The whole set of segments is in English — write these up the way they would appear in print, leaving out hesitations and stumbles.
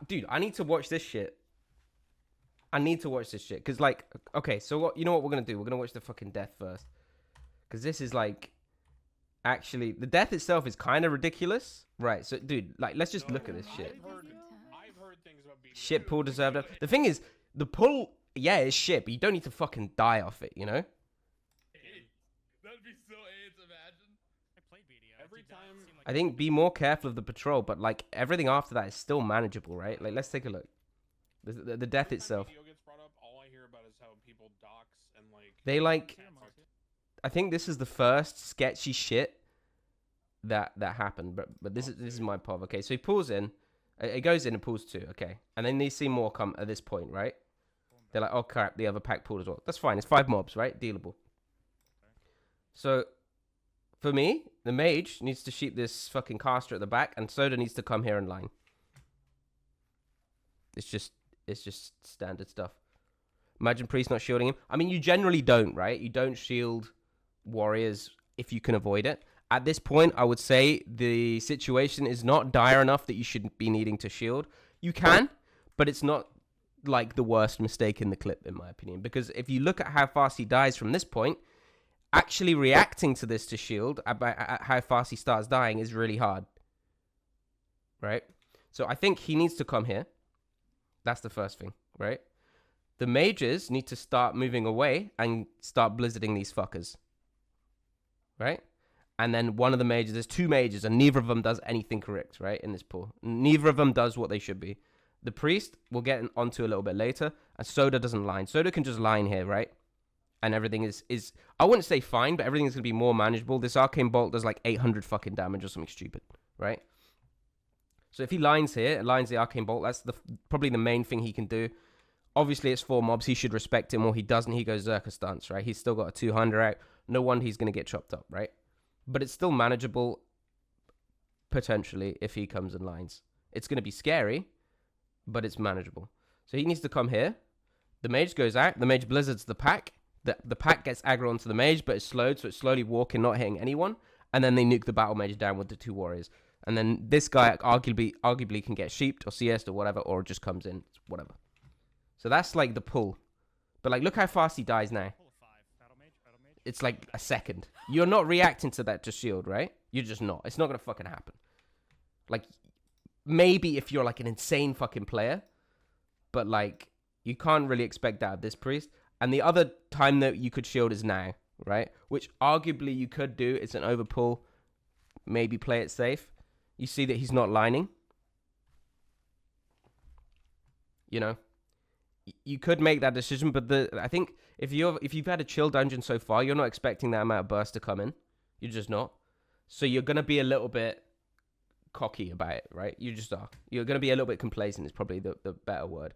Dude, I need to watch this shit. I need to watch this shit. Because, like, okay, so what? You know what we're going to do? We're going to watch the fucking death first. Because this is, like, actually, the death itself is kind of ridiculous. Right, so, dude, like, let's just look at this shit. I've heard things about BDO. Shit pull deserved it. The thing is, the pull, yeah, it's shit, but you don't need to fucking die off it, you know? That'd be so AIDS, imagine. I played BDO. Every time. I think be more careful of the patrol, but, like, everything after that is still manageable, right? Like, let's take a look. The death Every time itself. BDO gets brought up, all I hear about is how people dox and like. They, like, can't fuck- I think this is the first sketchy shit that happened, but this is my POV. Okay, so he pulls in, it goes in and pulls 2, okay, and then they see more come at this point, right? They're like, oh crap, the other pack pulled as well. That's fine. It's 5 mobs, right? Dealable. So for me, the mage needs to sheep this fucking caster at the back, and Soda needs to come here in line. It's just standard stuff. Imagine priest not shielding him. I mean, you generally don't, right? You don't shield warriors if you can avoid it. At this point, I would say the situation is not dire enough that you shouldn't be needing to shield. You can, but it's not like the worst mistake in the clip, in my opinion. Because if you look at how fast he dies from this point, actually reacting to this to shield at how fast he starts dying is really hard. Right? So I think he needs to come here. That's the first thing, right? The mages need to start moving away and start blizzarding these fuckers. Right? And then one of the mages, there's 2 mages, and neither of them does anything correct, right, in this pool. Neither of them does what they should be. The priest, we'll get onto a little bit later, and Soda doesn't line. Soda can just line here, right? And everything is I wouldn't say fine, but everything's going to be more manageable. This arcane bolt does like 800 fucking damage or something stupid, right? So if he lines here, lines the arcane bolt, that's probably the main thing he can do. Obviously, it's 4 mobs. He should respect him, or he doesn't. He goes Zerka stance, right? He's still got a 200 out. No wonder he's going to get chopped up, right? But it's still manageable, potentially, if he comes in lines. It's going to be scary, but it's manageable. So he needs to come here. The mage goes out. The mage blizzards the pack. The pack gets aggro onto the mage, but it's slowed, so it's slowly walking, not hitting anyone. And then they nuke the battle mage down with the 2 warriors. And then this guy arguably can get sheeped or CS'd or whatever, or just comes in, whatever. So that's like the pull. But like, look how fast he dies now. It's like a second. You're not reacting to that to shield, right? You're just not. It's not going to fucking happen. Like, maybe if you're like an insane fucking player, but like, you can't really expect that of this priest. And the other time that you could shield is now, right? Which arguably you could do. It's an overpull. Maybe play it safe. You see that he's not lining. You know? You could make that decision, but I think if you've had a chill dungeon so far, you're not expecting that amount of burst to come in. You're just not. So you're gonna be a little bit cocky about it, right? You just are. You're gonna be a little bit complacent. Is probably the better word.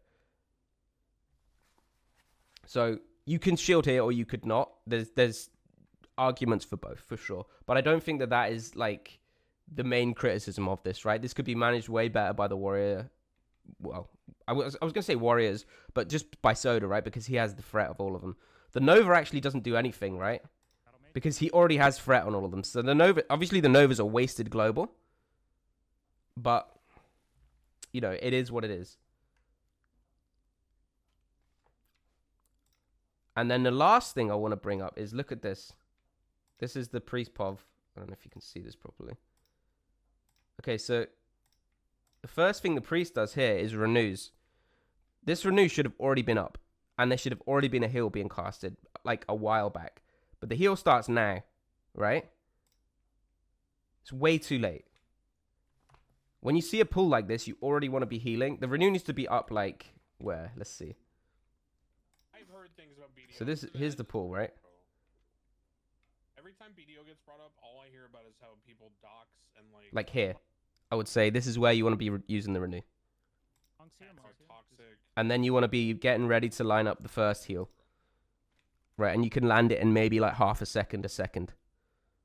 So you can shield here, or you could not. There's arguments for both, for sure. But I don't think that is like the main criticism of this, right? This could be managed way better by the warrior. Well, I was going to say warriors, but just by Soda, right? Because he has the threat of all of them. The Nova actually doesn't do anything, right? Because he already has threat on all of them. So the Nova, obviously the Novas are wasted global. But, you know, it is what it is. And then the last thing I want to bring up is, look at this. This is the priest POV. I don't know if you can see this properly. Okay, so the first thing the priest does here is renews. This renew should have already been up. And there should have already been a heal being casted like a while back. But the heal starts now, right? It's way too late. When you see a pull like this, you already want to be healing. The renew needs to be up like, where? Let's see. I've heard things about BDO. So here's the pull, right? Every time BDO gets brought up, all I hear about is how people dox and like here. I would say this is where you want to be using the renew. Toxic. And then you want to be getting ready to line up the first heal. Right, and you can land it in maybe like half a second.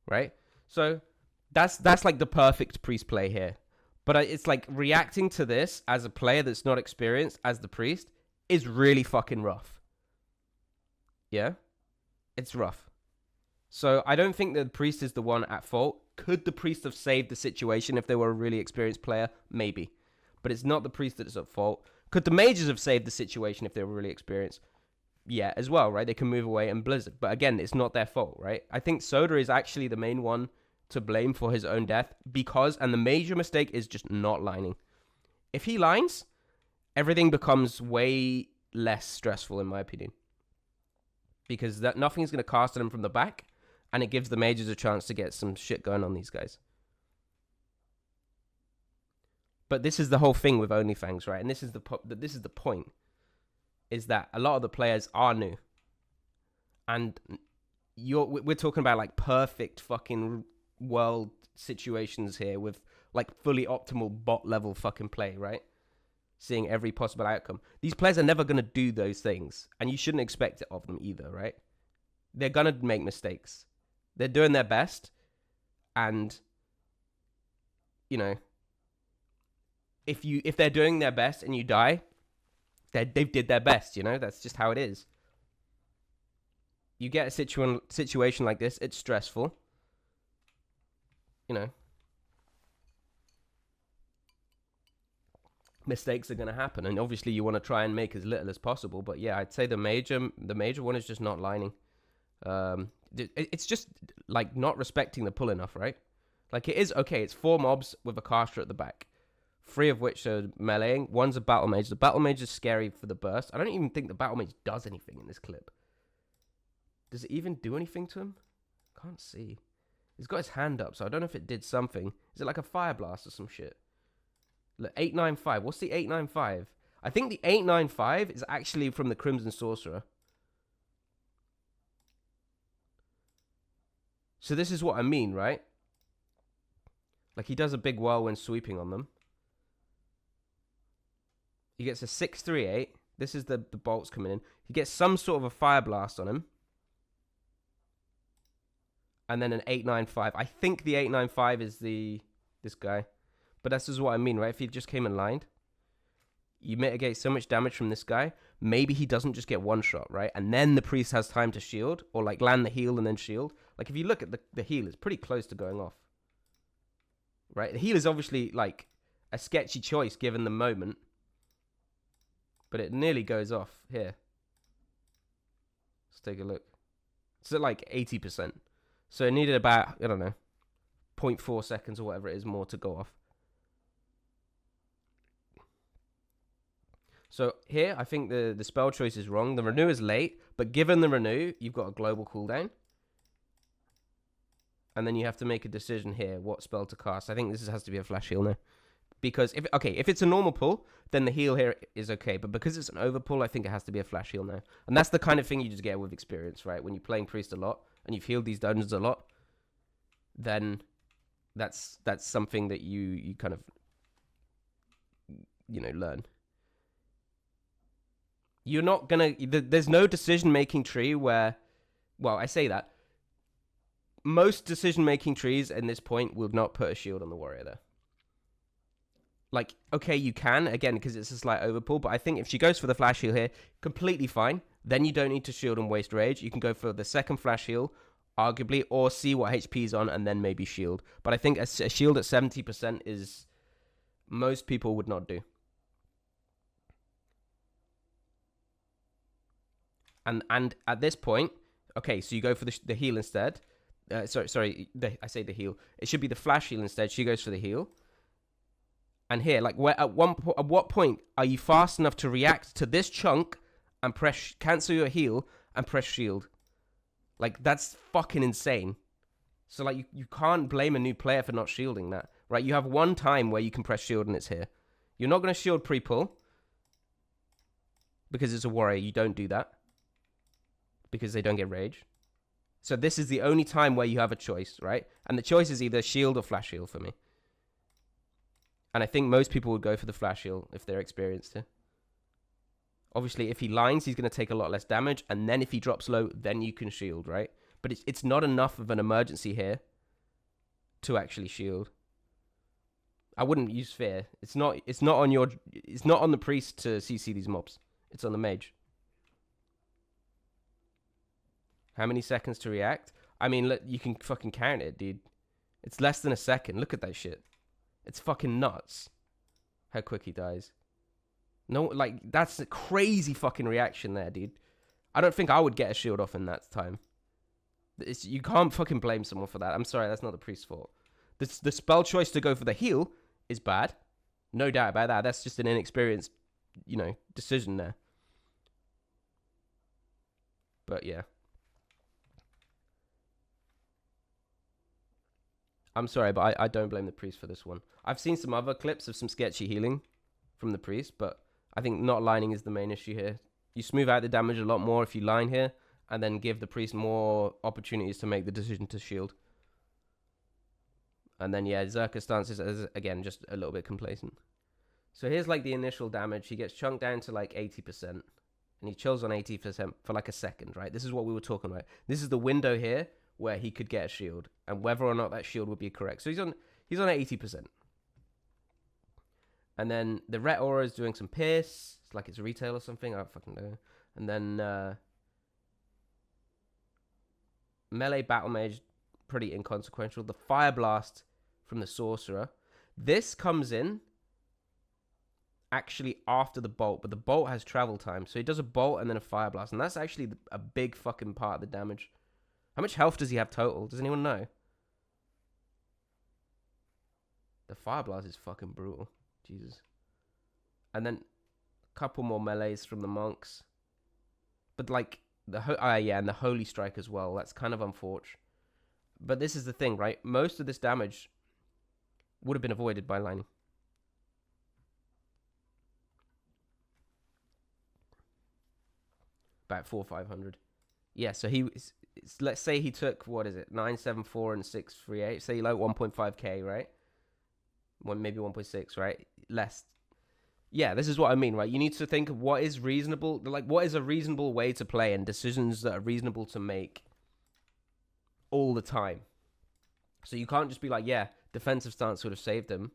Right? So that's like the perfect priest play here. But it's like reacting to this as a player that's not experienced as the priest is really fucking rough. Yeah? It's rough. So I don't think that the priest is the one at fault. Could the priest have saved the situation if they were a really experienced player? Maybe. but it's not the priest that's at fault. Could the mages have saved the situation if they were really experienced? Yeah, as well, right? They can move away and blizzard. But again, it's not their fault, right? I think Soda is actually the main one to blame for his own death because, and the major mistake is just not lining. If he lines, everything becomes way less stressful, in my opinion. Because that nothing's going to cast on him from the back, and it gives the mages a chance to get some shit going on these guys. But this is the whole thing with OnlyFans, right? And this is the point, is that a lot of the players are new, and we're talking about like perfect fucking world situations here with like fully optimal bot level fucking play, right? Seeing every possible outcome. These players are never going to do those things, and you shouldn't expect it of them either, right? They're going to make mistakes. They're doing their best, and you know, if they're doing their best and you die, they've did their best, you know? That's just how it is. You get a situation like this, it's stressful. You know, mistakes are going to happen, and obviously you want to try and make as little as possible. But yeah, I'd say the major one is just not lining. It's just like not respecting the pull enough, right? Like it is okay. It's 4 mobs with a caster at the back, 3 of which are meleeing. One's a battle mage. The battle mage is scary for the burst. I don't even think the battle mage does anything in this clip. Does it even do anything to him? Can't see. He's got his hand up, so I don't know if it did something. Is it like a fire blast or some shit? Look, 895. What's the 895? I think the 895 is actually from the Crimson Sorcerer. So this is what I mean, right? Like he does a big whirlwind sweeping on them. He gets a 638. This is the bolts coming in. He gets some sort of a fire blast on him. And then an 895. I think the 895 is this guy. But that's just what I mean, right? If he just came in lined, you mitigate so much damage from this guy. Maybe he doesn't just get one shot, right? And then the priest has time to shield, or like land the heal and then shield. Like if you look at the heal, it's pretty close to going off, right? The heal is obviously like a sketchy choice given the moment, but it nearly goes off here. Let's take a look. It's at like 80%. So it needed about, I don't know, 0.4 seconds or whatever it is more to go off. So here, I think the spell choice is wrong. The renew is late, but given the renew, you've got a global cooldown. And then you have to make a decision here, what spell to cast. I think this has to be a flash heal now. Because, if it's a normal pull, then the heal here is okay. But because it's an overpull, I think it has to be a flash heal now. And that's the kind of thing you just get with experience, right? When you're playing Priest a lot, and you've healed these dungeons a lot, then that's something that you kind of, learn. You're not going to... There's no decision-making tree where... Well, I say that. Most decision-making trees in this point will not put a shield on the warrior there. Like, okay, you can, again, because it's a slight overpull, but I think if she goes for the flash heal here, completely fine. Then you don't need to shield and waste rage. You can go for the second flash heal, arguably, or see what HP is on and then maybe shield. But I think a shield at 70% is... Most people would not do. And at this point, okay, so you go for the heal instead. I say the heal. It should be the flash heal instead. She goes for the heal. And here, like, at what point are you fast enough to react to this chunk and cancel your heal and press shield? Like, that's fucking insane. So, like, you can't blame a new player for not shielding that, right? You have one time where you can press shield and it's here. You're not going to shield pre-pull because it's a warrior. You don't do that because they don't get rage. So this is the only time where you have a choice, right? And the choice is either shield or flash heal for me. And I think most people would go for the flash heal if they're experienced here. Obviously, if he lines, he's going to take a lot less damage. And then if he drops low, then you can shield, right? But it's not enough of an emergency here to actually shield. I wouldn't use fear. It's not on the priest to CC these mobs. It's on the mage. How many seconds to react? I mean, you can fucking count it, dude. It's less than a second. Look at that shit. It's fucking nuts. how quick he dies. No, like, that's a crazy fucking reaction there, dude. I don't think I would get a shield off in that time. You can't fucking blame someone for that. I'm sorry, that's not the priest's fault. The spell choice to go for the heal is bad. No doubt about that. That's just an inexperienced, decision there. But yeah. I'm sorry, but I don't blame the priest for this one. I've seen some other clips of some sketchy healing from the priest, but I think not lining is the main issue here. You smooth out the damage a lot more if you line here, and then give the priest more opportunities to make the decision to shield. And then, yeah, Zerka stance is, again, just a little bit complacent. So here's, like, the initial damage. He gets chunked down to, like, 80%. And he chills on 80% for, like, a second, right? This is what we were talking about. This is the window here where he could get a shield. And whether or not that shield would be correct. So he's on 80%. And then the Ret Aura is doing some pierce. It's like it's retail or something. I don't fucking know. And then melee Battle Mage, pretty inconsequential. The Fire Blast from the Sorcerer. This comes in actually after the Bolt, but the Bolt has travel time. So he does a Bolt and then a Fire Blast. And that's actually a big fucking part of the damage. How much health does he have total? Does anyone know? The Fire Blast is fucking brutal. Jesus. And then a couple more melees from the monks. But like, and the Holy Strike as well. That's kind of unfortunate. But this is the thing, right? Most of this damage would have been avoided by lining. About 400 or 500. Yeah, so let's say he took, 974 and 638. Say like 1.5k, right? Maybe 1.6, right? Less. Yeah, this is what I mean, right? You need to think of what is reasonable, like what is a reasonable way to play and decisions that are reasonable to make all the time. So you can't just be like, yeah, defensive stance would have saved him.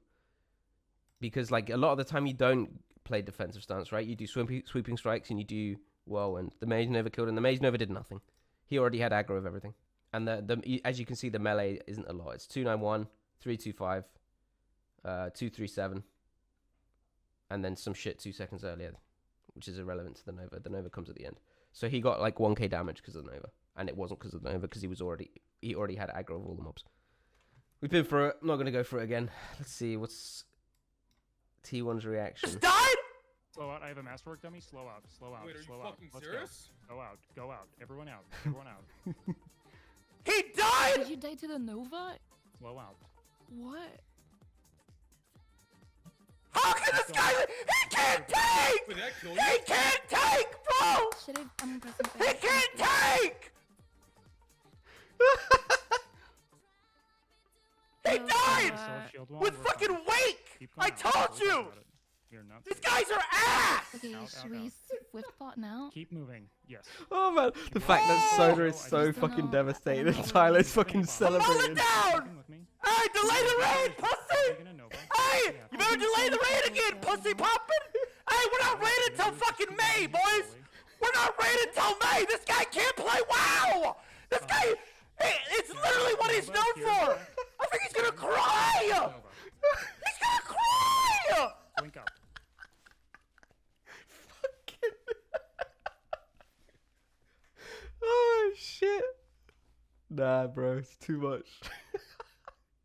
Because like a lot of the time you don't play defensive stance, right? You do sweeping strikes and you do WoW, and the Mage never killed him. The Mage never did nothing. He already had aggro of everything. And as you can see, the melee isn't a lot. It's 291, 325, 237, and then some shit 2 seconds earlier, which is irrelevant to the Nova. The Nova comes at the end. So he got like 1k damage because of the Nova. And it wasn't because of the Nova, because he already had aggro of all the mobs. We've been through it. I'm not going to go through it again. Let's see. What's T1's reaction? Just died? Slow out. I have a masterwork dummy. Slow out. Slow out. Wait, are slow you out. fucking Let's serious? Go. Go out. Go out. Everyone out. Everyone out. He died! Did you die to the Nova? Slow out. What? How can this guy? He can't take! Wait, did that kill you? He can't take, bro! Should I'm pressing He back. can't take! He No, died! Shield wall. With We're fucking fine. wake! Keep I going. told Don't worry you! about it. You're not These safe. guys are ass! Okay, Out, should out, we out. swift bot now? Keep moving. Yes. Oh man, the fact that Soda is I so just don't fucking know. devastated I and don't know. Tyler's fucking Mull celebrating. it down! Working with me. Hey, delay the raid, pussy! Taking a Nova. Hey, Yeah. you better delay the raid again, pussy poppin'! Hey, we're not raiding till fucking May, boys! We're not raiding till May! This guy can't play WoW! This guy, it's literally what he's known for! I think he's gonna cry! Nova. He's gonna cry! Blink up. Oh shit. Nah, bro, it's too much.